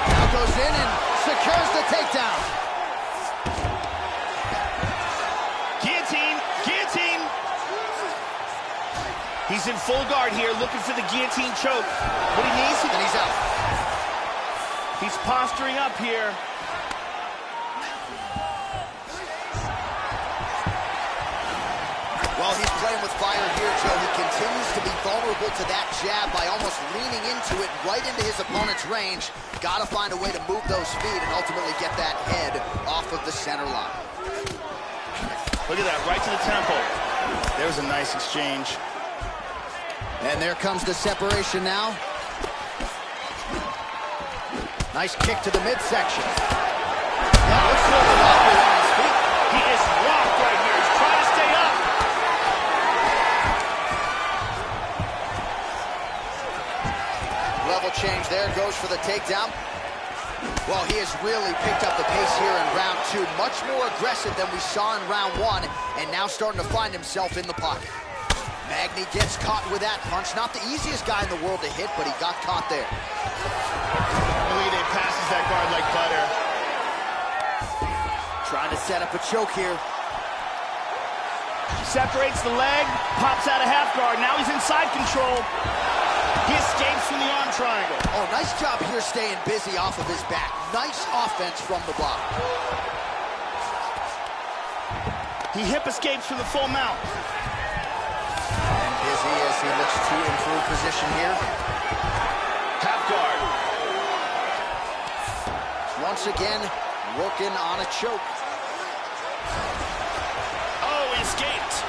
Now goes in and secures the takedown. Guillotine, guillotine. He's in full guard here, looking for the guillotine choke. What he needs to do. And he's out. He's posturing up here. Well, he's playing with fire here, Joe. He continues to be vulnerable to that jab by almost leaning into it right into his opponent's range. Got to find a way to move those feet and ultimately get that head off of the center line. Look at that, right to the temple. There's a nice exchange. And there comes the separation now. Nice kick to the midsection. That looks like a lot on his feet. He is rocked right here. He's trying to stay up. change there, goes for the takedown. Well, he has really picked up the pace here in round 2. Much more aggressive than we saw in round 1, and now starting to find himself in the pocket. Magny gets caught with that punch. Not the easiest guy in the world to hit, but he got caught there. He passes that guard like butter. Trying to set up a choke here. Separates the leg, pops out of half guard. Now he's inside control. He escapes from the arm triangle. Oh, nice job here staying busy off of his back. Nice offense from the block. He hip escapes from the full mount. And busy as he looks to improve position here. Half guard. Once again, working on a choke. Oh, he escaped.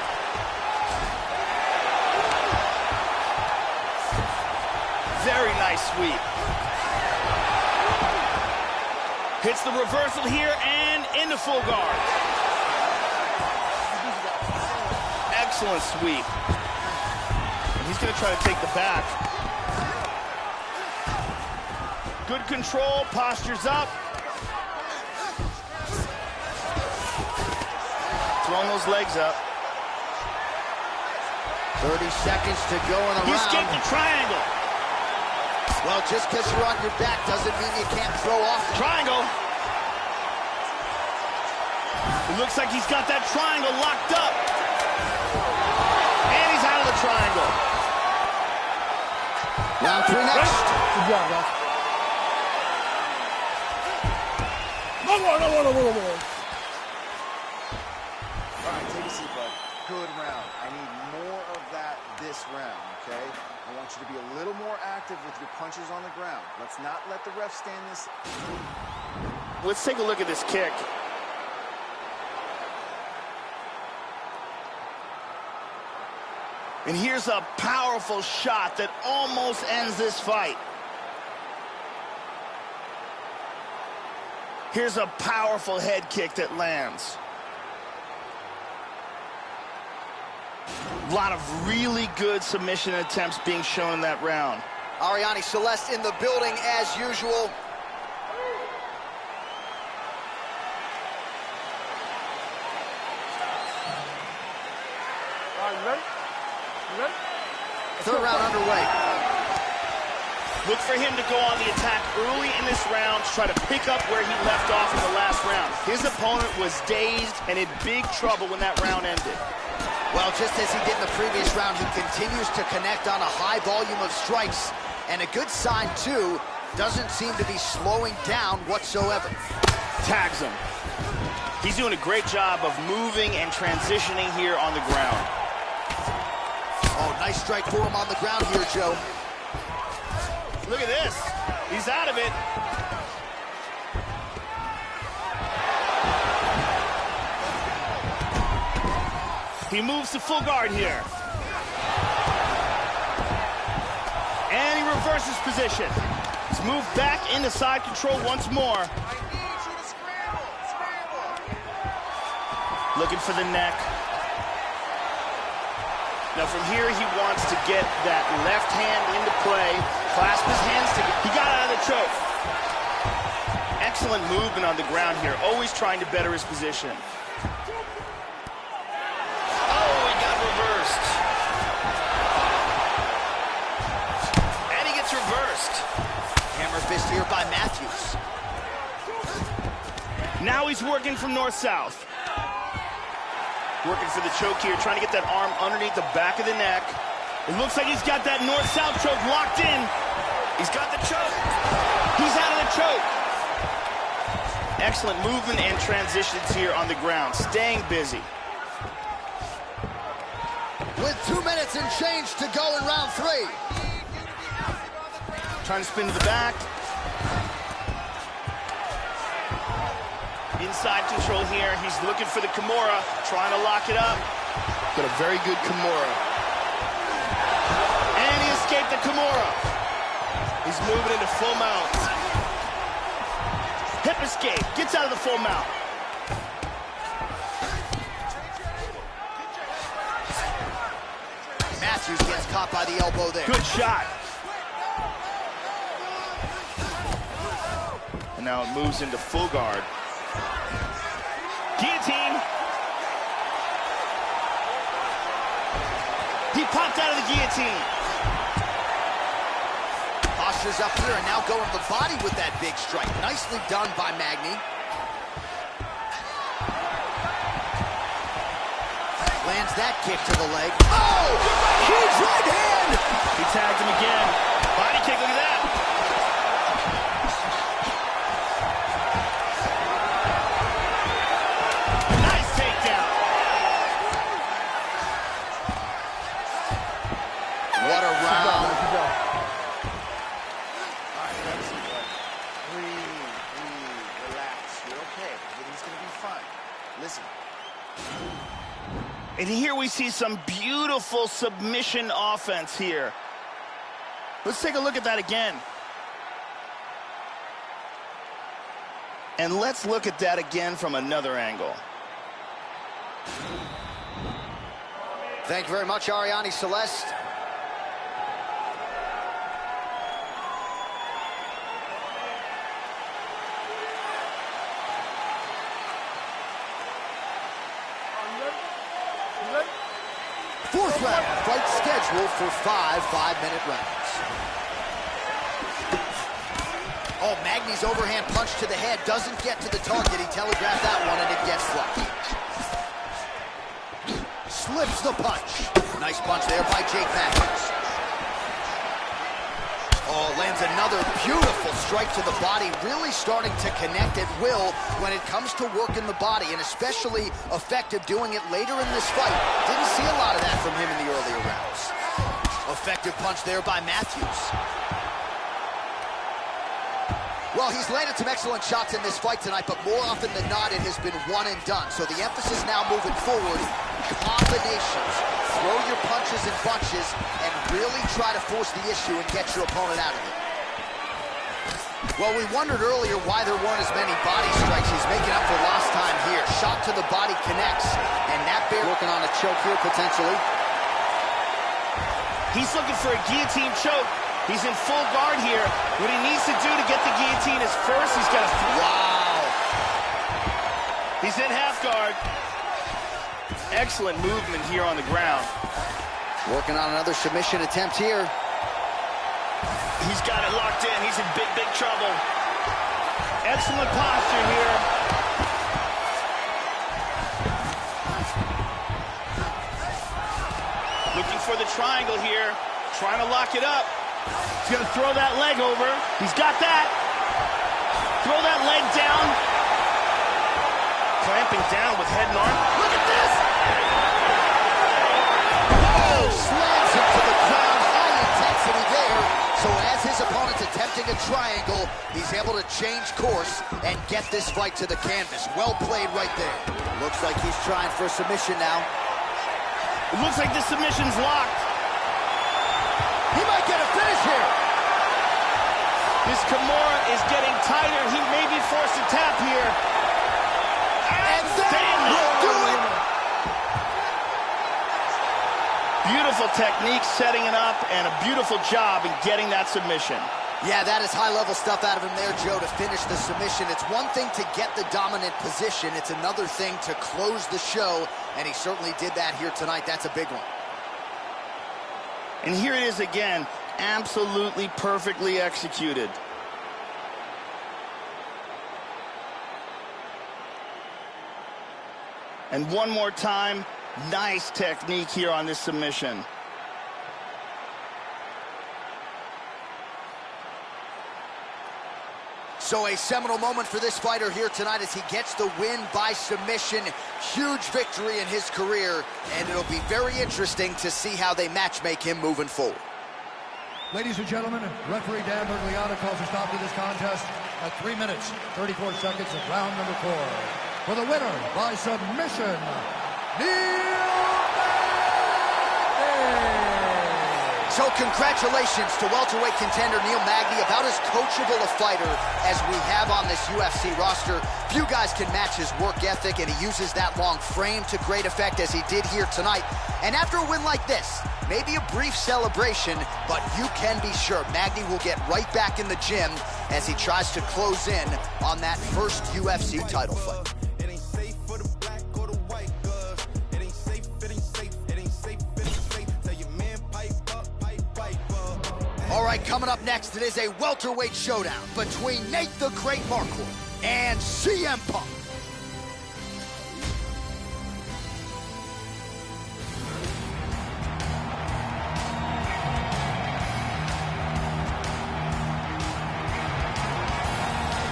Very nice sweep. Hits the reversal here and into full guard. Excellent sweep. And he's going to try to take the back. Good control, postures up. Throwing those legs up. 30 seconds to go in the round. He escaped the triangle. Well, just because you're on your back doesn't mean you can't throw off. Triangle. It looks like he's got that triangle locked up. And he's out of the triangle. Round 3 next. Good job, guys. No more. All right, take a seat, bud. Good round. I need more of that this round, okay? I want you to be a little more active with your punches on the ground. Let's not let the ref stand this. Let's take a look at this kick. And here's a powerful shot that almost ends this fight. Here's a powerful head kick that lands. A lot of really good submission attempts being shown in that round. Ariane Celeste in the building as usual. All right, you ready? You ready? Third round underway. Look for him to go on the attack early in this round to try to pick up where he left off in the last round. His opponent was dazed and in big trouble when that round ended. Well, just as he did in the previous round, he continues to connect on a high volume of strikes. And a good sign, too, doesn't seem to be slowing down whatsoever. Tags him. He's doing a great job of moving and transitioning here on the ground. Oh, nice strike for him on the ground here, Joe. Look at this. He's out of it. He moves to full guard here. And he reverses position. He's moved back into side control once more. I need you to scramble. Looking for the neck. Now from here, he wants to get that left hand into play, clasp his hands together. He got out of the choke. Excellent movement on the ground here, always trying to better his position. Oh, he got reversed. And he gets reversed. Hammer fist here by Matthews. Now he's working from north-south. Working for the choke here, trying to get that arm underneath the back of the neck. It looks like he's got that north-south choke locked in. He's got the choke. He's out of the choke. Excellent movement and transitions here on the ground, staying busy. With 2 minutes and change to go in round 3. Trying to spin to the back. Inside control here. He's looking for the Kimura, trying to lock it up. Got a very good Kimura. And he escaped the Kimura. He's moving into full mount. Hip escape, gets out of the full mount. Matthews gets caught by the elbow there. Good shot. And now it moves into full guard. Guillotine. He popped out of the guillotine. Postures up here and now going to the body with that big strike. Nicely done by Magny. Lands that kick to the leg. Oh! Huge right hand! He tagged him again. Body kick, look at that. Nice takedown. What a round. All right, breathe, relax. You're okay. Everything's going to be fine. Listen. And here we see some beautiful submission offense here. Let's take a look at that again. And let's look at that again from another angle. Thank you very much, Ariane Celeste. Fourth round, fight scheduled for 5 5-minute rounds. Oh, Magny's overhand punch to the head doesn't get to the target. He telegraphed that one and it gets flushed. Slips the punch. Nice punch there by Jake Matthews. Oh, lands another beautiful strike to the body, really starting to connect at will when it comes to working the body, and especially effective doing it later in this fight. Didn't see a lot of that from him in the earlier rounds. Effective punch there by Matthews. Well, he's landed some excellent shots in this fight tonight, but more often than not, it has been one and done. So the emphasis now moving forward, combinations. Throw your punches in bunches and really try to force the issue and get your opponent out of it. Well, we wondered earlier why there weren't as many body strikes. He's making up for lost time here. Shot to the body connects, and that bear working on a choke here potentially. He's looking for a guillotine choke. He's in full guard here. What he needs to do to get the guillotine is first, he's got to... Wow! He's in half guard. Excellent movement here on the ground. Working on another submission attempt here. He's got it locked in. He's in big, big trouble. Excellent posture here. Looking for the triangle here. Trying to lock it up. He's going to throw that leg over. He's got that. Throw that leg down. Clamping down with head and arm. Look at this. Oh, slams him to the ground. High intensity there. So as his opponent's attempting a triangle, he's able to change course and get this fight to the canvas. Well played right there. Looks like he's trying for a submission now. It looks like the submission's locked. He might get a finish here. This Kimura is getting tighter. He may be forced to tap here. And that will do it. Beautiful technique setting it up and a beautiful job in getting that submission. Yeah, that is high-level stuff out of him there, Joe, to finish the submission. It's one thing to get the dominant position. It's another thing to close the show, and he certainly did that here tonight. That's a big one. And here it is again, absolutely perfectly executed. And one more time, nice technique here on this submission. So a seminal moment for this fighter here tonight as he gets the win by submission. Huge victory in his career, and it'll be very interesting to see how they match-make him moving forward. Ladies and gentlemen, referee Dan Bergliano calls a stop to this contest at 3 minutes, 34 seconds of round number 4. For the winner by submission, Neil Magny! So congratulations to welterweight contender Neil Magny, about as coachable a fighter as we have on this UFC roster. Few guys can match his work ethic, and he uses that long frame to great effect as he did here tonight. And after a win like this, maybe a brief celebration, but you can be sure Magny will get right back in the gym as he tries to close in on that first UFC title fight. All right, coming up next, it is a welterweight showdown between Nate the Great Marquardt and CM Punk.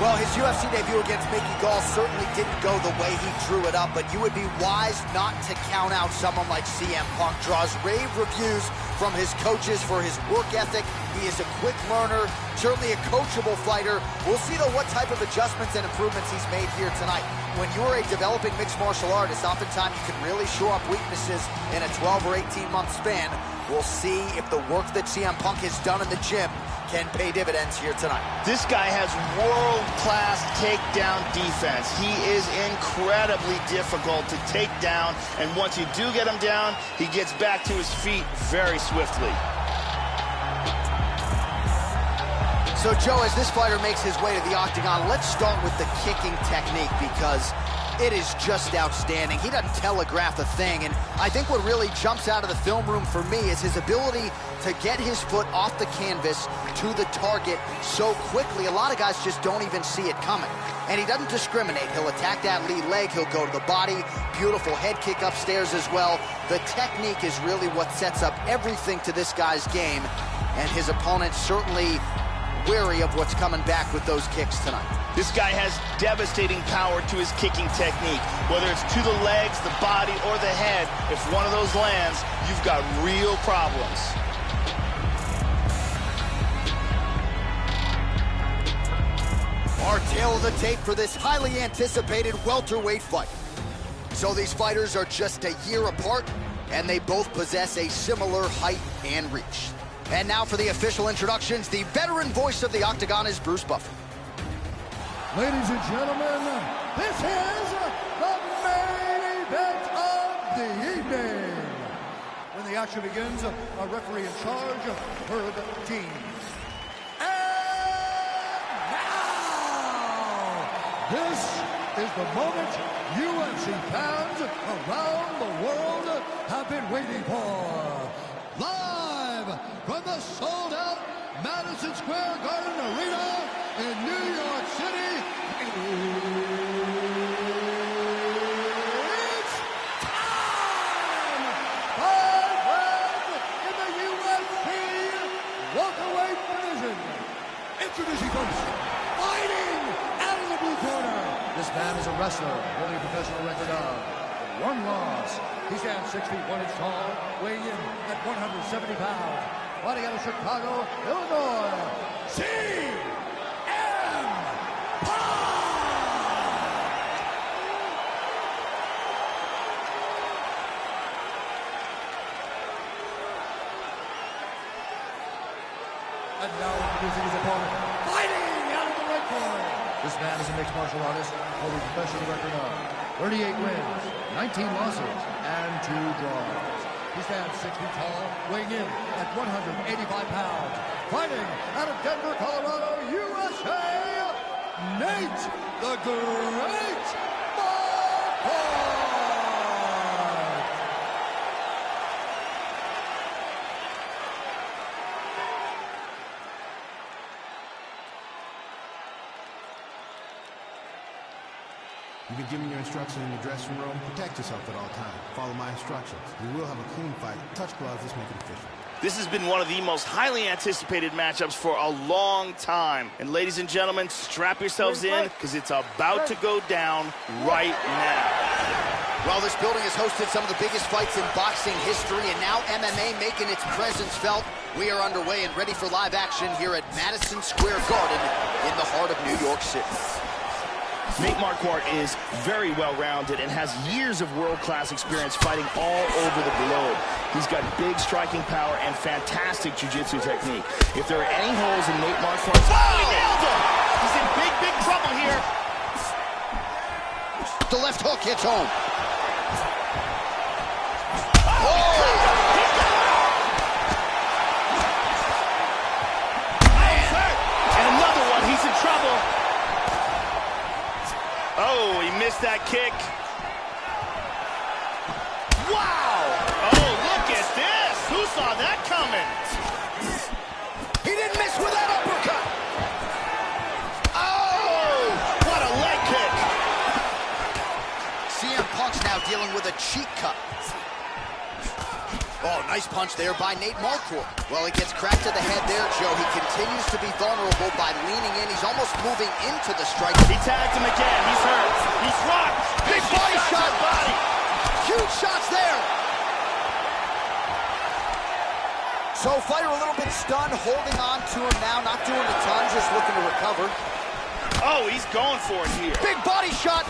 Well, his UFC debut against Mickey Gall certainly didn't go the way he drew it up, but you would be wise not to count out someone like CM Punk. Draws rave reviews from his coaches for his work ethic. He is a quick learner, certainly a coachable fighter. We'll see, though, what type of adjustments and improvements he's made here tonight. When you're a developing mixed martial artist, oftentimes you can really show up weaknesses in a 12 or 18-month span. We'll see if the work that CM Punk has done in the gym can pay dividends here tonight. This guy has world-class takedown defense. He is incredibly difficult to take down, and once you do get him down, he gets back to his feet very swiftly. So, Joe, as this fighter makes his way to the octagon, let's start with the kicking technique, because it is just outstanding. He doesn't telegraph a thing, and I think what really jumps out of the film room for me is his ability to get his foot off the canvas to the target so quickly. A lot of guys just don't even see it coming. And he doesn't discriminate. He'll attack that lead leg, he'll go to the body, beautiful head kick upstairs as well. The technique is really what sets up everything to this guy's game, and his opponent certainly wary of what's coming back with those kicks tonight. This guy has devastating power to his kicking technique. Whether it's to the legs, the body, or the head, if one of those lands, you've got real problems. Our tail of the tape for this highly anticipated welterweight fight. So these fighters are just a year apart, and they both possess a similar height and reach. And now for the official introductions, the veteran voice of the Octagon is Bruce Buffer. Ladies and gentlemen, this is the main event of the evening. When the action begins, a referee in charge per the team. And now, this is the moment UFC fans around the world have been waiting for. Live from the sold-out Madison Square Garden Arena in New York City, it's time! 5 rounds in the UFC welterweight division. Introducing first, fighting out of the blue corner. This man is a wrestler, holding a professional record of 1 loss. He stands 6 feet 1 inch tall, weighing in at 170 pounds. Fighting out of Chicago, Illinois, CM Punk! And now introducing his opponent, fighting out of the right corner. This man is a mixed martial artist, holding a professional record of 38 wins, 19 losses, and 2 draws. He stands 6 feet tall, weighing in at 185 pounds. Fighting out of Denver, Colorado, USA, Nate the Great Marquardt! You've been given your instructions in the dressing room. Protect yourself at all times. Follow my instructions. We will have a clean fight. Touch gloves. Let's make it official. This has been one of the most highly anticipated matchups for a long time. And ladies and gentlemen, strap yourselves in, because it's about to go down right now. Well, this building has hosted some of the biggest fights in boxing history, and now MMA making its presence felt. We are underway and ready for live action here at Madison Square Garden in the heart of New York City. Nate Marquardt is very well-rounded and has years of world-class experience fighting all over the globe. He's got big striking power and fantastic jiu-jitsu technique. If there are any holes in Nate Marquardt's... Oh, he nailed him! He's in big, big trouble here. The left hook hits home. Oh, he missed that kick. Wow! Oh, look at this! Who saw that coming? He didn't miss with that uppercut. Oh! What a leg kick! CM Punk's now dealing with a cheek cut. Oh, nice punch there by Nate Marquardt. Well, he gets cracked to the head there, Joe. He continues to be vulnerable by leaning in. He's almost moving into the strike. He tagged him again. He's hurt. He's rocked. Big body shot. Body. Huge shots there. So fighter a little bit stunned, holding on to him now, not doing a ton, just looking to recover. Oh, he's going for it here. Big body shot.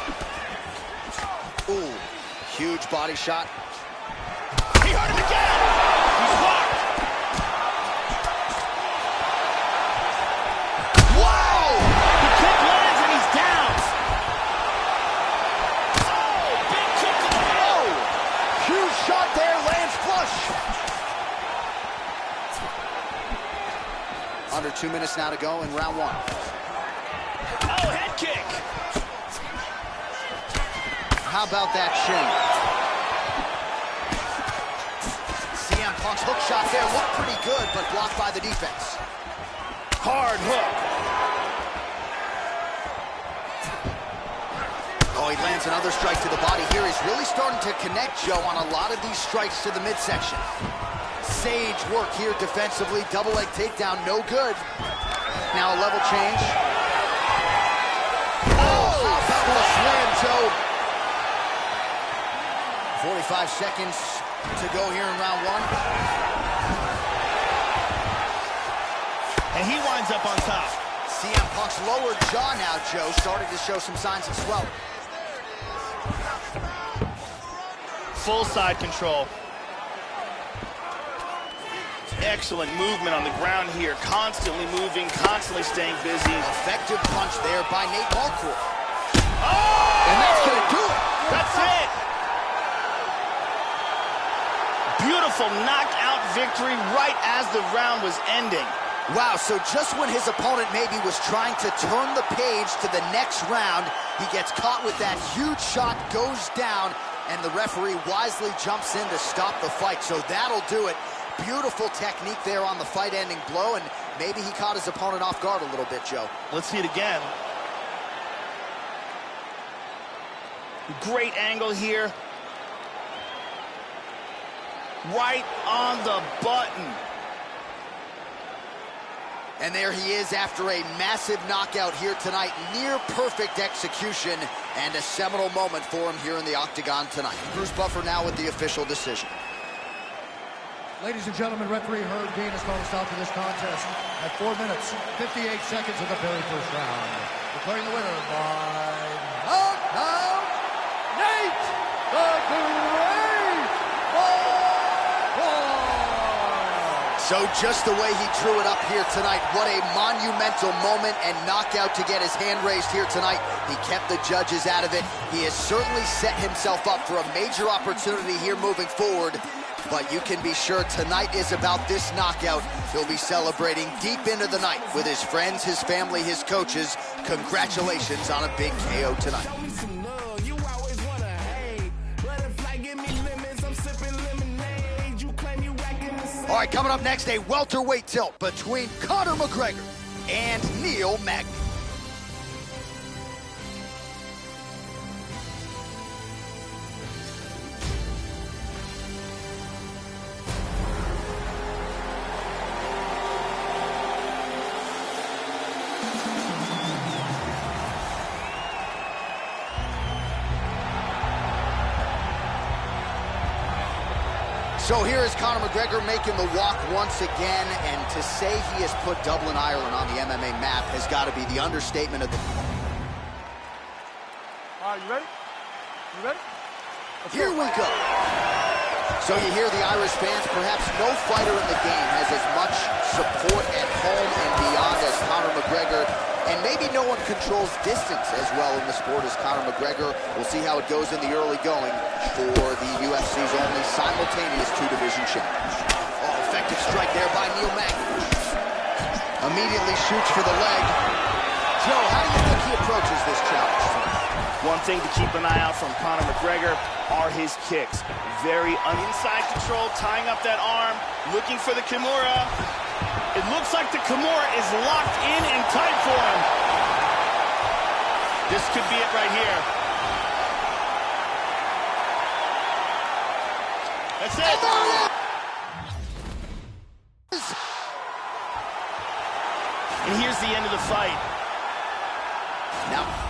Ooh, huge body shot. He hurt him again. He's rocked. Wow! The kick lands and he's down. Oh, big kick to the head. Oh, huge shot there, lands flush. Under 2 minutes now to go in round one. Oh, head kick. How about that shin? CM Punk's hook shot there looked pretty good, but blocked by the defense. Hard hook. Oh, he lands another strike to the body here. He's really starting to connect, Joe, on a lot of these strikes to the midsection. Sage work here defensively. Double leg takedown, no good. Now a level change. Oh, how about the slam, Joe? 45 seconds to go here in round one. And he winds up on top. CM Punk's lower jaw now, Joe, starting to show some signs of swelling. Full side control. Excellent movement on the ground here. Constantly moving, constantly staying busy. Effective punch there by Nate Marquardt. Oh! And that's going to do it. That's it. Beautiful knockout victory right as the round was ending. Wow, so just when his opponent maybe was trying to turn the page to the next round, he gets caught with that huge shot, goes down, and the referee wisely jumps in to stop the fight. So that'll do it. Beautiful technique there on the fight-ending blow, and maybe he caught his opponent off guard a little bit, Joe. Let's see it again. Great angle here. Right on the button. And there he is after a massive knockout here tonight. Near perfect execution and a seminal moment for him here in the octagon tonight. Bruce Buffer now with the official decision. Ladies and gentlemen, referee Herb Dean has called a stop to this contest at 4 minutes, 58 seconds of the very first round. Declaring the winner by knockout, Nate the Great Marquardt. So just the way he drew it up here tonight, what a monumental moment and knockout to get his hand raised here tonight. He kept the judges out of it. He has certainly set himself up for a major opportunity here moving forward. But you can be sure tonight is about this knockout. He'll be celebrating deep into the night with his friends, his family, his coaches. Congratulations on a big KO tonight. All right, coming up next, a welterweight tilt between Conor McGregor and Neil Magny. So here is Conor McGregor making the walk once again, and to say he has put Dublin, Ireland on the MMA map has got to be the understatement of the... All right, you ready? You ready? Here we go. So you hear the Irish fans, perhaps no fighter in the game has as much support at home and beyond as Conor McGregor, and maybe no one controls distance as well in the sport as Conor McGregor. We'll see how it goes in the early going for the UFC's only simultaneous two-division challenge. Oh, effective strike there by Neil Magny. Immediately shoots for the leg. Joe, how do you think he approaches this challenge? One thing to keep an eye out from Conor McGregor are his kicks. Very inside control, tying up that arm, looking for the Kimura. It looks like the Kimura is locked in and tight for him. This could be it right here. That's it. And And here's the end of the fight. now